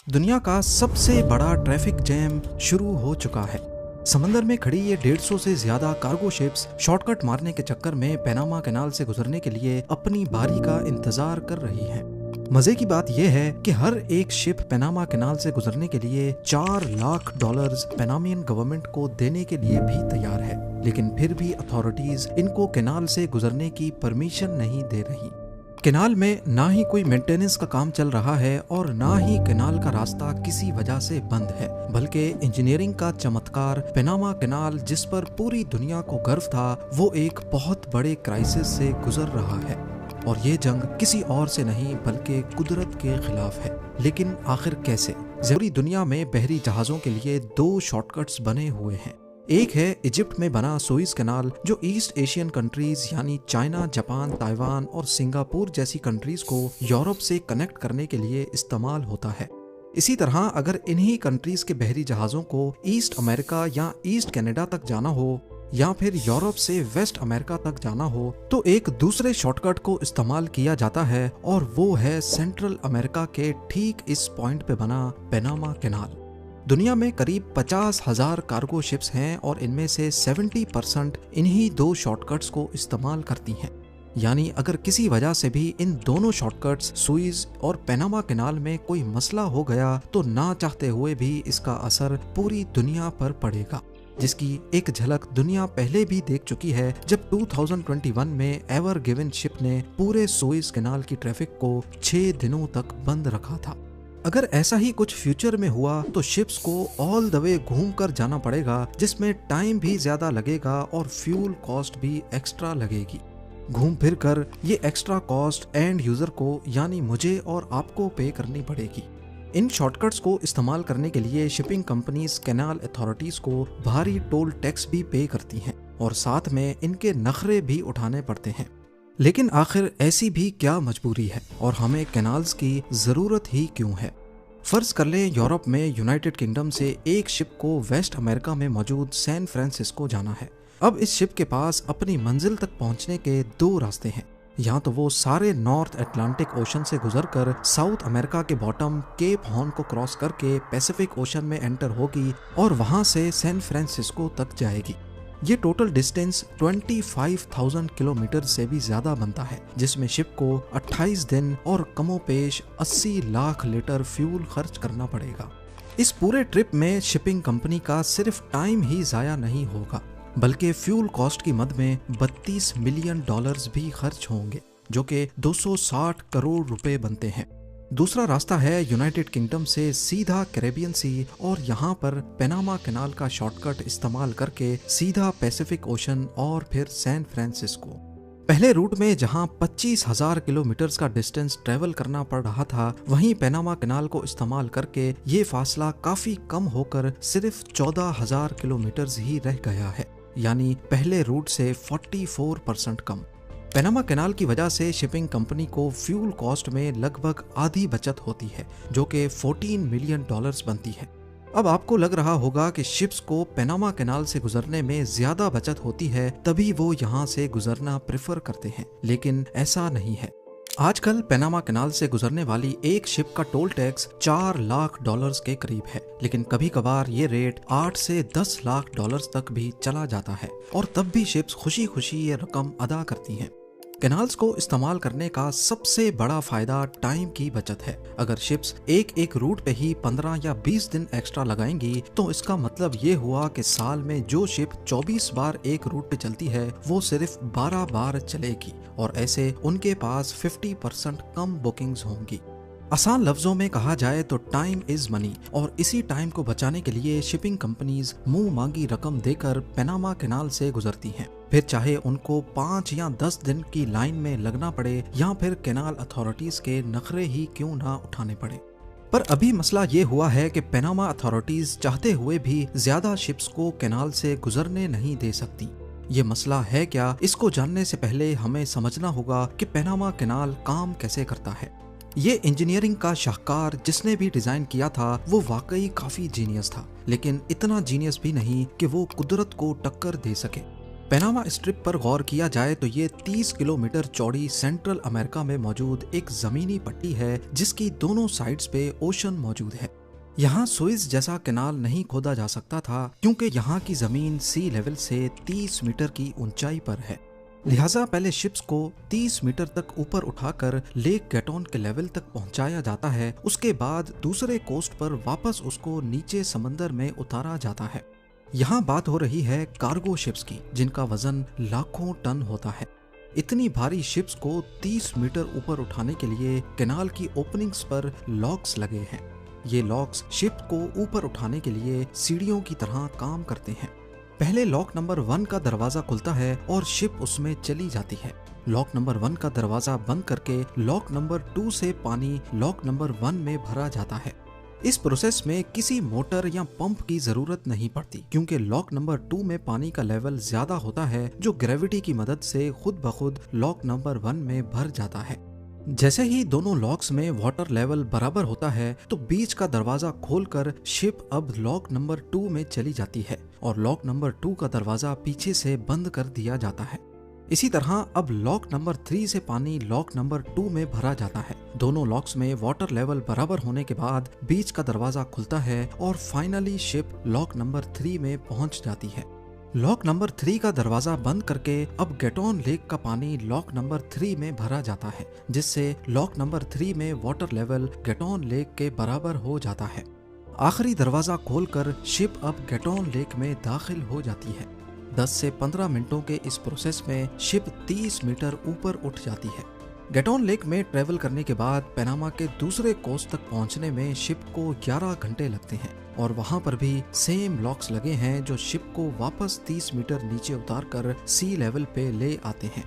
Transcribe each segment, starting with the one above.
दुनिया का सबसे बड़ा ट्रैफिक जैम शुरू हो चुका है। समंदर में खड़ी ये 150 से ज्यादा कार्गो शिप्स शॉर्टकट मारने के चक्कर में पैनामा कैनाल से गुजरने के लिए अपनी बारी का इंतजार कर रही हैं। मजे की बात यह है कि हर एक शिप पैनामा कैनाल से गुजरने के लिए $4 लाख पैनामियन गवर्नमेंट को देने के लिए भी तैयार है, लेकिन फिर भी अथॉरिटीज इनको कैनाल से गुजरने की परमिशन नहीं दे रही। कैनाल में ना ही कोई मेंटेनेंस का काम चल रहा है और ना ही कैनाल का रास्ता किसी वजह से बंद है, बल्कि इंजीनियरिंग का चमत्कार पैनामा कैनाल जिस पर पूरी दुनिया को गर्व था, वो एक बहुत बड़े क्राइसिस से गुजर रहा है। और ये जंग किसी और से नहीं बल्कि कुदरत के खिलाफ है। लेकिन आखिर कैसे? पूरी दुनिया में बहरी जहाजों के लिए 2 शॉर्टकट्स बने हुए हैं। एक है इजिप्ट में बना सुएज कैनाल, जो ईस्ट एशियन कंट्रीज यानी चाइना, जापान, ताइवान और सिंगापुर जैसी कंट्रीज को यूरोप से कनेक्ट करने के लिए इस्तेमाल होता है। इसी तरह अगर इन्हीं कंट्रीज के बहरी जहाजों को ईस्ट अमेरिका या ईस्ट कनाडा तक जाना हो या फिर यूरोप से वेस्ट अमेरिका तक जाना हो, तो एक दूसरे शॉर्टकट को इस्तेमाल किया जाता है और वो है सेंट्रल अमेरिका के ठीक इस पॉइंट पे बना पैनामा कैनाल। दुनिया में करीब 50,000 कार्गो शिप्स हैं और इनमें से 70% इन्हीं 2 शॉर्टकट्स को इस्तेमाल करती हैं। यानी अगर किसी वजह से भी इन दोनों शॉर्टकट्स सुएज और पैनामा कैनाल में कोई मसला हो गया तो ना चाहते हुए भी इसका असर पूरी दुनिया पर पड़ेगा, जिसकी एक झलक दुनिया पहले भी देख चुकी है जब 2021 में एवर गिवन शिप ने पूरे सुएज कैनाल की ट्रैफिक को 6 दिनों तक बंद रखा था। अगर ऐसा ही कुछ फ्यूचर में हुआ तो शिप्स को ऑल द वे घूम कर जाना पड़ेगा, जिसमें टाइम भी ज्यादा लगेगा और फ्यूल कॉस्ट भी एक्स्ट्रा लगेगी। घूम फिर कर ये एक्स्ट्रा कॉस्ट एंड यूजर को यानी मुझे और आपको पे करनी पड़ेगी। इन शॉर्टकट्स को इस्तेमाल करने के लिए शिपिंग कंपनीज कैनाल अथॉरिटीज को भारी टोल टैक्स भी पे करती हैं और साथ में इनके नखरे भी उठाने पड़ते हैं। लेकिन आखिर ऐसी भी क्या मजबूरी है और हमें कैनाल्स की जरूरत ही क्यों है? फर्ज कर लें यूरोप में यूनाइटेड किंगडम से एक शिप को वेस्ट अमेरिका में मौजूद सैन फ्रांसिस्को जाना है। अब इस शिप के पास अपनी मंजिल तक पहुंचने के 2 रास्ते हैं। या तो वो सारे नॉर्थ अटलांटिक ओशन से गुजरकर साउथ अमेरिका के बॉटम केप हॉर्न को क्रॉस करके पैसिफिक ओशन में एंटर होगी और वहां से सैन फ्रांसिस्को तक जाएगी। ये टोटल डिस्टेंस 25,000 किलोमीटर से भी ज्यादा बनता है, जिसमें शिप को 28 दिन और कमोपेश 80 लाख लीटर फ्यूल खर्च करना पड़ेगा। इस पूरे ट्रिप में शिपिंग कंपनी का सिर्फ टाइम ही जाया नहीं होगा, बल्कि फ्यूल कॉस्ट की मद में $32 मिलियन भी खर्च होंगे, जो कि 260 करोड़ रुपए बनते हैं। दूसरा रास्ता है यूनाइटेड किंगडम से सीधा कैरेबियन सी और यहाँ पर पैनामा कैनाल का शॉर्टकट इस्तेमाल करके सीधा पैसिफिक ओशन और फिर सैन फ्रांसिस्को। पहले रूट में जहाँ 25,000 किलोमीटर का डिस्टेंस ट्रेवल करना पड़ रहा था, वहीं पैनामा कैनाल को इस्तेमाल करके ये फासला काफी कम होकर सिर्फ 14,000 किलोमीटर ही रह गया है, यानी पहले रूट से 44% कम। पैनामा कैनाल की वजह से शिपिंग कंपनी को फ्यूल कॉस्ट में लगभग आधी बचत होती है, जो कि $14 मिलियन बनती है। अब आपको लग रहा होगा कि शिप्स को पैनामा कैनाल से गुजरने में ज्यादा बचत होती है, तभी वो यहाँ से गुजरना प्रेफर करते हैं, लेकिन ऐसा नहीं है। आजकल पैनामा कैनाल से गुजरने वाली एक शिप का टोल टैक्स $4 लाख के करीब है, लेकिन कभी कभार ये रेट $8 से $10 लाख तक भी चला जाता है और तब भी शिप्स खुशी खुशी ये रकम अदा करती हैं। कैनाल्स को इस्तेमाल करने का सबसे बड़ा फायदा टाइम की बचत है। अगर शिप्स एक रूट पे ही 15 या 20 दिन एक्स्ट्रा लगाएंगी तो इसका मतलब ये हुआ कि साल में जो शिप 24 बार एक रूट पे चलती है वो सिर्फ 12 बार चलेगी और ऐसे उनके पास 50% कम बुकिंग्स होंगी। आसान लफ्जों में कहा जाए तो टाइम इज मनी, और इसी टाइम को बचाने के लिए शिपिंग कंपनीज मुंह मांगी रकम देकर पैनामा कैनाल से गुजरती हैं, फिर चाहे उनको 5 या 10 दिन की लाइन में लगना पड़े या फिर कैनाल अथॉरिटीज के नखरे ही क्यों ना उठाने पड़े। पर अभी मसला ये हुआ है कि पैनामा अथॉरिटीज चाहते हुए भी ज्यादा शिप्स को कैनाल से गुजरने नहीं दे सकती। ये मसला है क्या? इसको जानने से पहले हमें समझना होगा कि पैनामा कैनाल काम कैसे करता है। ये इंजीनियरिंग का शाहकार जिसने भी डिजाइन किया था वो वाकई काफी जीनियस था, लेकिन इतना जीनियस भी नहीं कि वो कुदरत को टक्कर दे सके। पैनामा स्ट्रिप पर गौर किया जाए तो ये 30 किलोमीटर चौड़ी सेंट्रल अमेरिका में मौजूद एक जमीनी पट्टी है जिसकी दोनों साइड्स पे ओशन मौजूद है। यहाँ सुइज जैसा कैनाल नहीं खोदा जा सकता था क्योंकि यहाँ की जमीन सी लेवल से 30 मीटर की ऊंचाई पर है। लिहाजा पहले शिप्स को 30 मीटर तक ऊपर उठाकर लेक गैटोन के लेवल तक पहुंचाया जाता है। उसके बाद दूसरे कोस्ट पर वापस उसको नीचे समंदर में उतारा जाता है। यहाँ बात हो रही है कार्गो शिप्स की जिनका वजन लाखों टन होता है। इतनी भारी शिप्स को 30 मीटर ऊपर उठाने के लिए कैनाल की ओपनिंग्स पर लॉक्स लगे हैं। ये लॉक्स शिप को ऊपर उठाने के लिए सीढ़ियों की तरह काम करते हैं। पहले लॉक नंबर 1 का दरवाजा खुलता है और शिप उसमें चली जाती है। लॉक नंबर 1 का दरवाजा बंद करके लॉक नंबर 2 से पानी लॉक नंबर 1 में भरा जाता है। इस प्रोसेस में किसी मोटर या पंप की जरूरत नहीं पड़ती क्योंकि लॉक नंबर 2 में पानी का लेवल ज्यादा होता है जो ग्रेविटी की मदद से खुद ब खुद लॉक नंबर 1 में भर जाता है। जैसे ही दोनों लॉक्स में वाटर लेवल बराबर होता है तो बीच का दरवाजा खोलकर शिप अब लॉक नंबर 2 में चली जाती है और लॉक नंबर 2 का दरवाजा पीछे से बंद कर दिया जाता है। इसी तरह अब लॉक नंबर 3 से पानी लॉक नंबर 2 में भरा जाता है। दोनों लॉक्स में वाटर लेवल बराबर होने के बाद बीच का दरवाजा खुलता है और फाइनली शिप लॉक नंबर 3 में पहुंच जाती है। लॉक नंबर 3 का दरवाजा बंद करके अब गैटोन लेक का पानी लॉक नंबर 3 में भरा जाता है जिससे लॉक नंबर 3 में वाटर लेवल गैटोन लेक के बराबर हो जाता है। आखिरी दरवाजा खोलकर शिप अब गैटोन लेक में दाखिल हो जाती है। 10 से 15 मिनटों के इस प्रोसेस में शिप 30 मीटर ऊपर उठ जाती है। गैटोन लेक में ट्रेवल करने के बाद पैनामा के दूसरे कोस्ट तक पहुंचने में शिप को 11 घंटे लगते हैं और वहां पर भी सेम लॉक्स लगे हैं जो शिप को वापस 30 मीटर नीचे उतार कर सी लेवल पे ले आते हैं।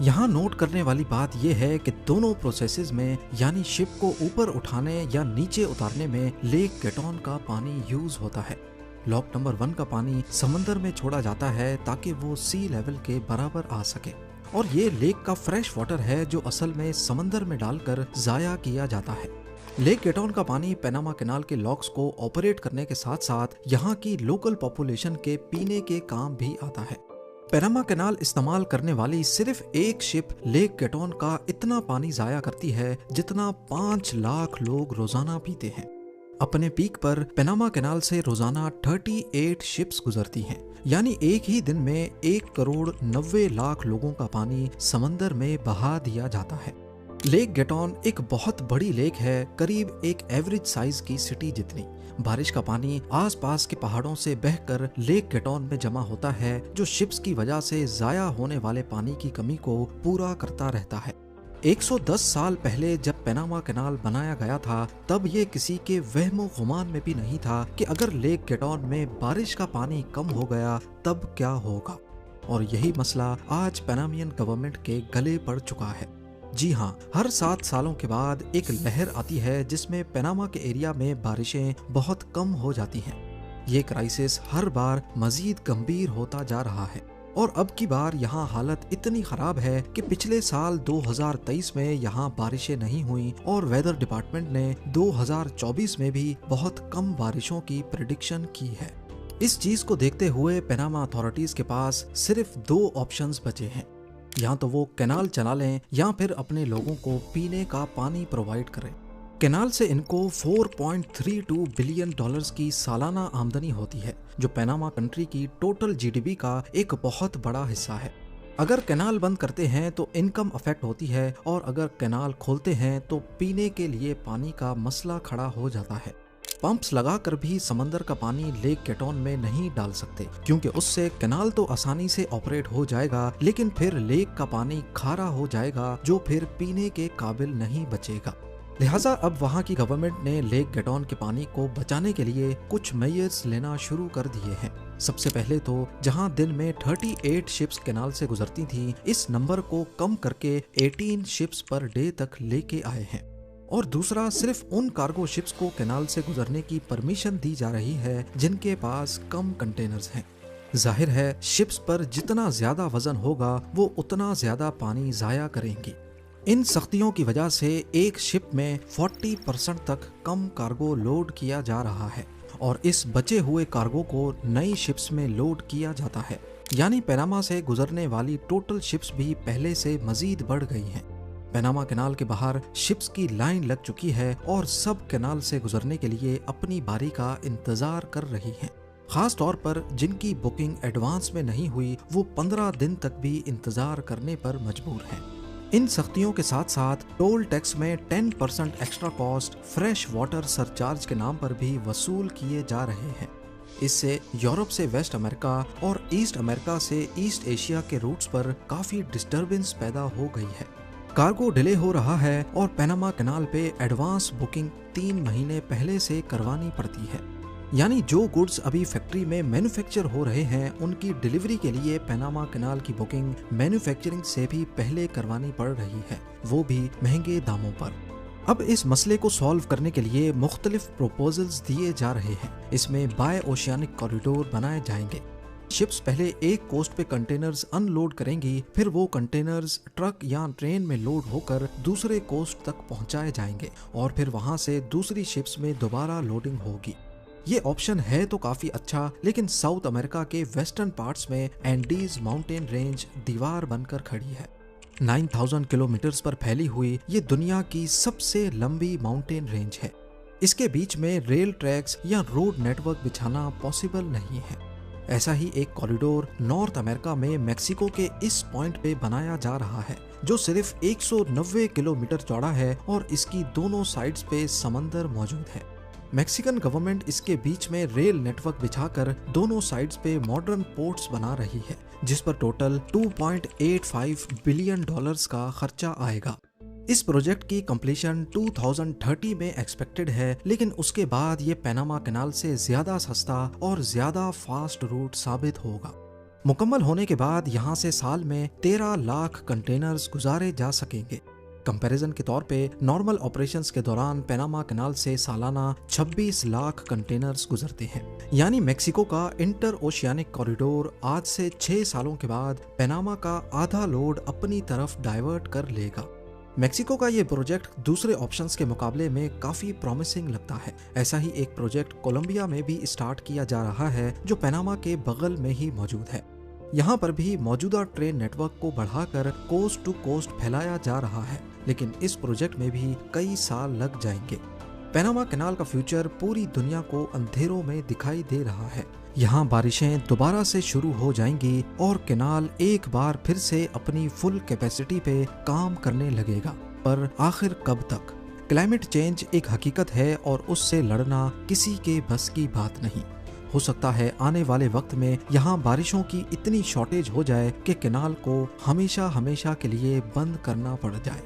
यहाँ नोट करने वाली बात यह है कि दोनों प्रोसेसेस में यानी शिप को ऊपर उठाने या नीचे उतारने में लेक गैटोन का पानी यूज होता है। लॉक नंबर 1 का पानी समंदर में छोड़ा जाता है ताकि वो सी लेवल के बराबर आ सके और ये लेक का फ्रेश वाटर है जो असल में समंदर में डालकर जाया किया जाता है। लेक गैटोन का पानी पैनामा कैनाल के लॉक्स को ऑपरेट करने के साथ साथ यहाँ की लोकल पॉपुलेशन के पीने के काम भी आता है। पैनामा कैनाल इस्तेमाल करने वाली सिर्फ एक शिप लेक गैटोन का इतना पानी जाया करती है जितना 5 लाख लोग रोजाना पीते हैं। अपने पीक पर पैनामा कैनाल से रोजाना 38 शिप्स गुजरती हैं, यानी एक ही दिन में 1 करोड़ 90 लाख लोगों का पानी समंदर में बहा दिया जाता है। लेक गैटोन एक बहुत बड़ी लेक है, करीब एक एवरेज साइज की सिटी जितनी। बारिश का पानी आसपास के पहाड़ों से बहकर लेक गैटोन में जमा होता है जो शिप्स की वजह से जाया होने वाले पानी की कमी को पूरा करता रहता है। 110 साल पहले जब पैनामा कैनाल बनाया गया था तब ये किसी के वहमो गुमान में भी नहीं था कि अगर लेक गैटोन में बारिश का पानी कम हो गया तब क्या होगा। और यही मसला आज पैनामियन गवर्नमेंट के गले पड़ चुका है। जी हाँ, हर 7 सालों के बाद एक लहर आती है जिसमें पैनामा के एरिया में बारिशें बहुत कम हो जाती हैं। ये क्राइसिस हर बार मजीद गंभीर होता जा रहा है और अब की बार यहाँ हालत इतनी खराब है कि पिछले साल 2023 में यहाँ बारिशें नहीं हुई और वेदर डिपार्टमेंट ने 2024 में भी बहुत कम बारिशों की प्रेडिक्शन की है। इस चीज को देखते हुए पैनामा अथॉरिटीज के पास सिर्फ 2 ऑप्शंस बचे हैं, या तो वो कैनाल चला लें या फिर अपने लोगों को पीने का पानी प्रोवाइड करें। कैनाल से इनको 4.32 बिलियन डॉलर्स की सालाना आमदनी होती है जो पैनामा कंट्री की टोटल जीडीपी का एक बहुत बड़ा हिस्सा है। अगर कैनाल बंद करते हैं तो इनकम अफेक्ट होती है और अगर कैनाल खोलते हैं तो पीने के लिए पानी का मसला खड़ा हो जाता है। पंप्स लगाकर भी समंदर का पानी लेक गैटोन में नहीं डाल सकते क्योंकि उससे कैनाल तो आसानी से ऑपरेट हो जाएगा लेकिन फिर लेक का पानी खारा हो जाएगा जो फिर पीने के काबिल नहीं बचेगा। लिहाजा अब वहाँ की गवर्नमेंट ने लेक गैटोन के पानी को बचाने के लिए कुछ मेजर्स लेना शुरू कर दिए हैं। सबसे पहले तो जहाँ दिन में 38 शिप्स कैनाल से गुजरती थी, इस नंबर को कम करके 18 शिप्स पर डे तक लेके आए हैं। और दूसरा, सिर्फ उन कार्गो शिप्स को कैनाल से गुजरने की परमिशन दी जा रही है जिनके पास कम कंटेनर्स हैं। जाहिर है शिप्स पर जितना ज्यादा वजन होगा वो उतना ज्यादा पानी जाया करेंगी। इन सख्तियों की वजह से एक शिप में 40% तक कम कार्गो लोड किया जा रहा है और इस बचे हुए कार्गो को नई शिप्स में लोड किया जाता है। यानी पनामा से गुजरने वाली टोटल शिप्स भी पहले से मजीद बढ़ गई हैं। पनामा कैनाल के बाहर शिप्स की लाइन लग चुकी है और सब कैनाल से गुजरने के लिए अपनी बारी का इंतजार कर रही हैं। खास तौर पर जिनकी बुकिंग एडवांस में नहीं हुई वो 15 दिन तक भी इंतजार करने पर मजबूर हैं। इन सख्तियों के साथ साथ टोल टैक्स में 10% extra cost fresh water surcharge के नाम पर भी वसूल किए जा रहे हैं। इससे यूरोप से वेस्ट अमेरिका और ईस्ट अमेरिका से ईस्ट एशिया के रूट्स पर काफी डिस्टरबेंस पैदा हो गई है। कार्गो डिले हो रहा है और पनामा कैनाल पे एडवांस बुकिंग 3 महीने पहले से करवानी पड़ती है। यानी जो गुड्स अभी फैक्ट्री में मैन्युफैक्चर हो रहे हैं उनकी डिलीवरी के लिए पनामा कैनाल की बुकिंग मैन्युफैक्चरिंग से भी पहले करवानी पड़ रही है, वो भी महंगे दामों पर। अब इस मसले को सॉल्व करने के लिए मुख्तलिफ प्रोपोजल्स दिए जा रहे हैं। इसमें बाय ओशियानिक कॉरिडोर बनाए जाएंगे। शिप्स पहले एक कोस्ट पे कंटेनर्स अनलोड करेंगी, फिर वो कंटेनर्स ट्रक या ट्रेन में लोड होकर दूसरे कोस्ट तक पहुंचाए जाएंगे और फिर वहां से दूसरी शिप्स में दोबारा लोडिंग होगी। ये ऑप्शन है तो काफी अच्छा, लेकिन साउथ अमेरिका के वेस्टर्न पार्ट्स में एंडीज माउंटेन रेंज दीवार बनकर खड़ी है। 9000 किलोमीटर्स पर फैली हुई ये दुनिया की सबसे लंबी माउंटेन रेंज है। इसके बीच में रेल ट्रैक्स या रोड नेटवर्क बिछाना पॉसिबल नहीं है। ऐसा ही एक कॉरिडोर नॉर्थ अमेरिका में मेक्सिको के इस पॉइंट पे बनाया जा रहा है, जो सिर्फ 190 किलोमीटर चौड़ा है और इसकी दोनों साइड्स पे समंदर मौजूद है। मैक्सिकन गवर्नमेंट इसके बीच में रेल नेटवर्क बिछाकर दोनों साइड्स पे मॉडर्न पोर्ट्स बना रही है, जिस पर टोटल $2.85 बिलियन का खर्चा आएगा। इस प्रोजेक्ट की कंप्लीशन 2030 में एक्सपेक्टेड है, लेकिन उसके बाद ये पनामा कैनाल से ज्यादा सस्ता और ज्यादा फास्ट रूट साबित होगा। मुकम्मल होने के बाद यहाँ से साल में 13 लाख कंटेनर्स गुजारे जा सकेंगे। कंपैरिजन के तौर पे नॉर्मल ऑपरेशंस के दौरान पनामा कैनाल से सालाना 26 लाख कंटेनर्स गुजरते हैं। यानी मेक्सिको का इंटर ओशियानिक कॉरिडोर आज से 6 सालों के बाद पनामा का आधा लोड अपनी तरफ डाइवर्ट कर लेगा। मेक्सिको का ये प्रोजेक्ट दूसरे ऑप्शंस के मुकाबले में काफी प्रॉमिसिंग लगता है। ऐसा ही एक प्रोजेक्ट कोलंबिया में भी स्टार्ट किया जा रहा है, जो पनामा के बगल में ही मौजूद है। यहाँ पर भी मौजूदा ट्रेन नेटवर्क को बढ़ाकर कोस्ट टू कोस्ट फैलाया जा रहा है, लेकिन इस प्रोजेक्ट में भी कई साल लग जाएंगे। पनामा कैनाल का फ्यूचर पूरी दुनिया को अंधेरों में दिखाई दे रहा है। यहाँ बारिशें दोबारा से शुरू हो जाएंगी और कैनाल एक बार फिर से अपनी फुल कैपेसिटी पे काम करने लगेगा। पर आखिर कब तक? क्लाइमेट चेंज एक हकीकत है और उससे लड़ना किसी के बस की बात नहीं। हो सकता है आने वाले वक्त में यहाँ बारिशों की इतनी शॉर्टेज हो जाए कि कैनाल को हमेशा हमेशा के लिए बंद करना पड़ जाए।